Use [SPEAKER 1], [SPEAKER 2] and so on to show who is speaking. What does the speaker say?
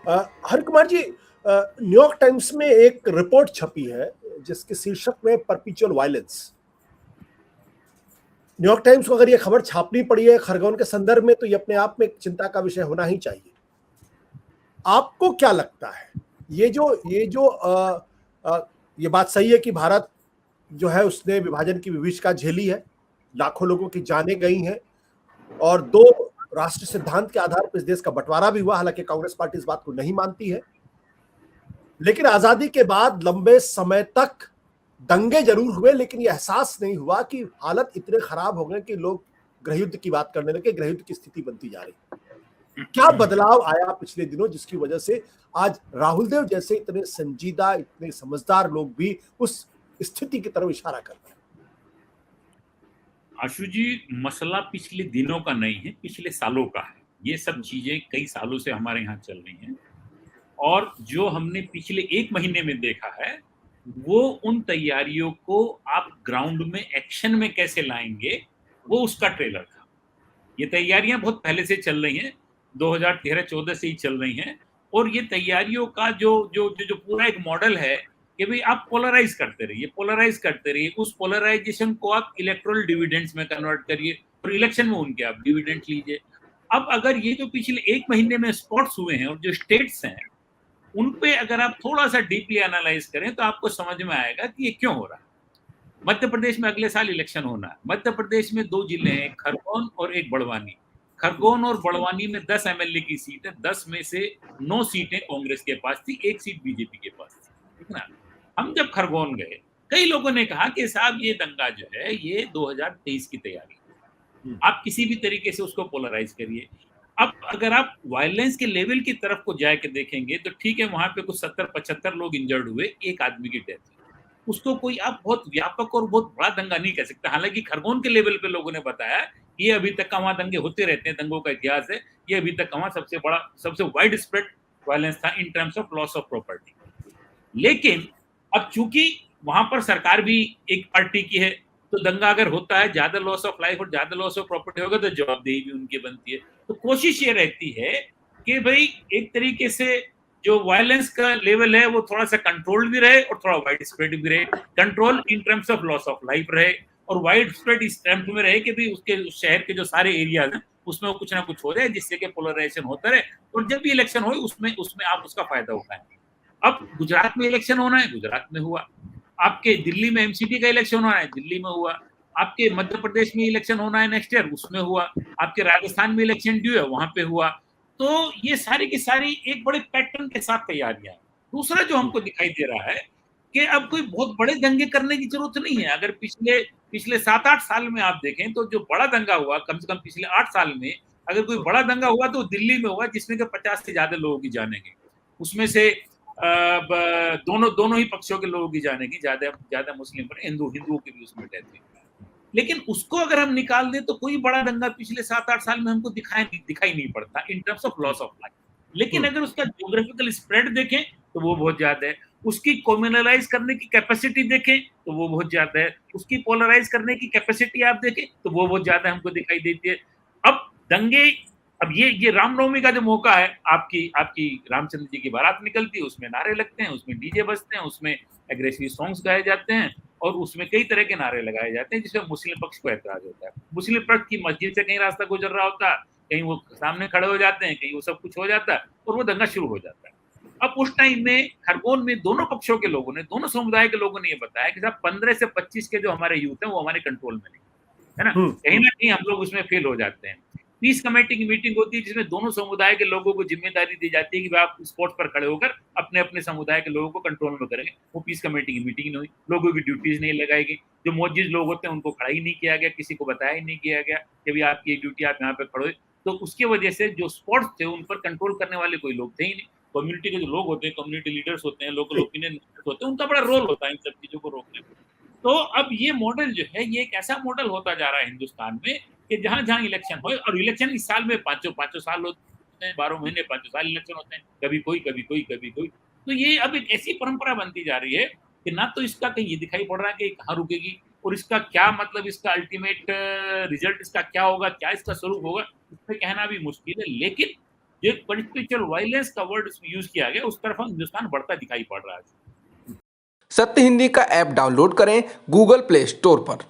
[SPEAKER 1] Hari Kumar ji, New York times में एक report छपी है जिसके शीर्षक में परपिचुअल वायलेंस। न्यूयॉर्क टाइम्स को अगर ये खबर छापनी पड़ी है खरगोन के संदर्भ में, तो ये अपने आप में एक चिंता का विषय होना ही चाहिए। आपको क्या लगता है, ये बात सही है कि भारत जो है उसने विभाजन की विभीषिका झेली है, लाखों लोगों की जानें गई हैं और दो राष्ट्र सिद्धांत के आधार पर इस देश का बंटवारा भी हुआ, हालांकि कांग्रेस पार्टी इस बात को नहीं मानती है। लेकिन आजादी के बाद लंबे समय तक दंगे जरूर हुए, लेकिन यह एहसास नहीं हुआ कि हालत इतने खराब हो गए कि लोग गृहयुद्ध की बात करने लगे, गृहयुद्ध की स्थिति बनती जा रही। क्या बदलाव आया पिछले दिनों जिसकी वजह से आज राहुल देव जैसे इतने संजीदा, इतने समझदार लोग भी उस स्थिति की तरफ इशारा कर रहे हैं?
[SPEAKER 2] आशु जी, मसला पिछले दिनों का नहीं है, पिछले सालों का है। ये सब चीजें कई सालों से हमारे यहाँ चल रही हैं और जो हमने पिछले 1 महीने में देखा है, वो उन तैयारियों को आप ग्राउंड में एक्शन में कैसे लाएंगे, वो उसका ट्रेलर था। ये तैयारियां बहुत पहले से चल रही हैं, 2013-14 से ही चल रही हैं और ये तैयारियों का जो पूरा एक मॉडल है कि भाई आप पोलराइज करते रहिए, उस पोलराइजेशन को आप इलेक्टोरल डिविडेंड्स में कन्वर्ट करिए और इलेक्शन में उनके आप डिविडेंड लीजिए। अब अगर ये जो पिछले 1 महीने में स्पॉट्स हुए हैं और जो स्टेट्स हैं, उन पे अगर आप थोड़ा सा डीपली एनालाइज करें तो आपको समझ में आएगा कि ये क्यों हो रहा है। मध्य प्रदेश में अगले साल इलेक्शन होना है। मध्य प्रदेश में 2 जिले हैं, खरगोन और एक बड़वानी। खरगोन और बड़वानी में 10 एमएलए की सीट है, 10 में से 9 सीटें कांग्रेस के पास थी, 1 सीट बीजेपी के पास थी, ठीक ना। हम जब खरगोन गए, कई लोगों ने कहा कि साहब ये दंगा जो है ये 2023 की तैयारी है, आप किसी भी तरीके से उसको पोलराइज करिए। अब अगर आप वायलेंस के लेवल की तरफ को जाके देखेंगे तो ठीक है, वहां पे कुछ 70-75 लोग इंजर्ड हुए, एक आदमी की डेथ हुई, उसको कोई आप बहुत व्यापक और बहुत बड़ा दंगा नहीं कह सकते। हालांकि खरगोन के लेवल पे लोगों ने बताया ये अभी तक का वहां दंगे होते रहते हैं, दंगों का इतिहास है, ये अभी तक का वहां सबसे बड़ा, सबसे वाइड स्प्रेड वायलेंस था in terms of loss of property. लेकिन अब चूंकि वहां पर सरकार भी एक पार्टी की है, तो दंगा अगर होता है, ज्यादा लॉस ऑफ लाइफ और ज्यादा लॉस ऑफ प्रॉपर्टी होगा, तो जवाबदेही भी उनकी बनती है। तो कोशिश ये रहती है कि भाई एक तरीके से जो वायलेंस का लेवल है वो थोड़ा सा कंट्रोल भी रहे और थोड़ा वाइड स्प्रेड भी रहे। Control in terms of loss of life रहे और वाइड स्प्रेड इस टर्म्स में रहे कि भाई उसके शहर के जो सारे एरियाज हैं उसमें कुछ ना कुछ हो जाए जिससे कि पोलराइजेशन होता रहे और जब भी इलेक्शन हो उसमें उसमें आप उसका फायदा उठाएं। अब गुजरात में इलेक्शन होना है, गुजरात में हुआ। आपके दिल्ली में एमसीडी का इलेक्शन होना है, दिल्ली में हुआ। आपके मध्य प्रदेश में इलेक्शन होना है नेक्स्ट ईयर, उसमें हुआ। आपके राजस्थान में इलेक्शन ड्यू है, वहां पे हुआ। तो ये सारी की सारी एक बड़े पैटर्न के साथ तैयारियां। दूसरा जो हमको दिखाई दे रहा है कि अब कोई बहुत बड़े दंगे करने की जरूरत नहीं है। अगर पिछले पिछले 7-8 साल में आप देखें तो जो बड़ा दंगा हुआ, कम से कम पिछले 8 साल में अगर कोई बड़ा दंगा हुआ तो दिल्ली में हुआ, जिसमें कि 50 से ज्यादा लोगों की जाने गई। उसमें से दोनों दोनों ही पक्षों के लोगों की जाने की, ज्यादा ज्यादा मुस्लिम पर, हिंदुओं की भी उसमें डेथ हुई। लेकिन उसको अगर हम निकाल दें तो कोई बड़ा दंगा पिछले 7-8 साल में हमको दिखाई नहीं पड़ता in terms of loss of life. लेकिन अगर उसका ज्योग्राफिकल स्प्रेड देखें तो वो बहुत ज्यादा है, उसकी कम्युनलाइज करने की कैपेसिटी देखें तो वो बहुत ज्यादा है, उसकी पोलराइज करने की कैपेसिटी आप देखें तो वो बहुत ज्यादा हमको दिखाई देती है। अब दंगे, अब ये रामनवमी का जो मौका है, आपकी आपकी रामचंद्र जी की बारात निकलती है, उसमें नारे लगते हैं, उसमें डीजे बजते हैं, उसमें एग्रेसिव सॉन्ग्स गाए जाते हैं और उसमें कई तरह के नारे लगाए जाते हैं जिसमें मुस्लिम पक्ष को ऐतराज होता है। मुस्लिम पक्ष की मस्जिद से कहीं रास्ता गुजर रहा होता है, कहीं वो सामने खड़े हो जाते हैं, कहीं वो सब कुछ हो जाता है और वो दंगा शुरू हो जाता है। अब उस टाइम में खरगोन में दोनों पक्षों के लोगों ने, दोनों समुदाय के लोगों ने ये बताया कि साहब 15 से 25 के जो हमारे यूथ है वो हमारे कंट्रोल में नहीं है ना, कहीं ना कहीं हम लोग उसमें फेल हो जाते हैं। पीस कमेटी की मीटिंग होती है जिसमें दोनों समुदाय के लोगों को जिम्मेदारी दी जाती है कि आप स्पॉट पर खड़े होकर अपने अपने समुदाय के लोगों को कंट्रोल में करेंगे। वो पीस कमेटी की मीटिंग नहीं हुई, लोगों की ड्यूटीज नहीं लगाई गई, जो मौजूद लोग होते हैं उनको खड़ा ही नहीं किया गया, किसी को बताया ही नहीं किया गया कि भाई आपकी ड्यूटी, आप यहाँ पे खड़े। तो उसकी वजह से जो स्पॉट्स थे उन पर कंट्रोल करने वाले कोई लोग थे ही नहीं। कम्युनिटी के जो लोग होते हैं, कम्युनिटी लीडर्स होते हैं, लोकल ओपिनियन होते हैं, उनका बड़ा रोल होता है इन सब चीजों को रोकने में। तो अब ये मॉडल जो है ये एक ऐसा मॉडल होता जा रहा है हिंदुस्तान में कि जहां जहां इलेक्शन हो, और इलेक्शन इस साल में पांचों साल होते हैं, 12 महीने 5 साल इलेक्शन होते हैं, कभी कोई कभी कोई कभी कोई। तो ये अब एक ऐसी परंपरा बनती जा रही है कि ना तो इसका कहीं ये दिखाई पड़ रहा है कि कहाँ रुकेगी और इसका क्या मतलब, इसका अल्टीमेट रिजल्ट इसका क्या होगा, क्या इसका स्वरूप होगा, इस पे कहना भी मुश्किल है। लेकिन जो कॉन्स्टिट्यूशनल वायलेंस का वर्ड यूज किया गया, उस तरफ हिंदुस्तान बढ़ता दिखाई पड़ रहा है।
[SPEAKER 3] सत्य हिंदी का ऐप डाउनलोड करें गूगल प्ले स्टोर पर।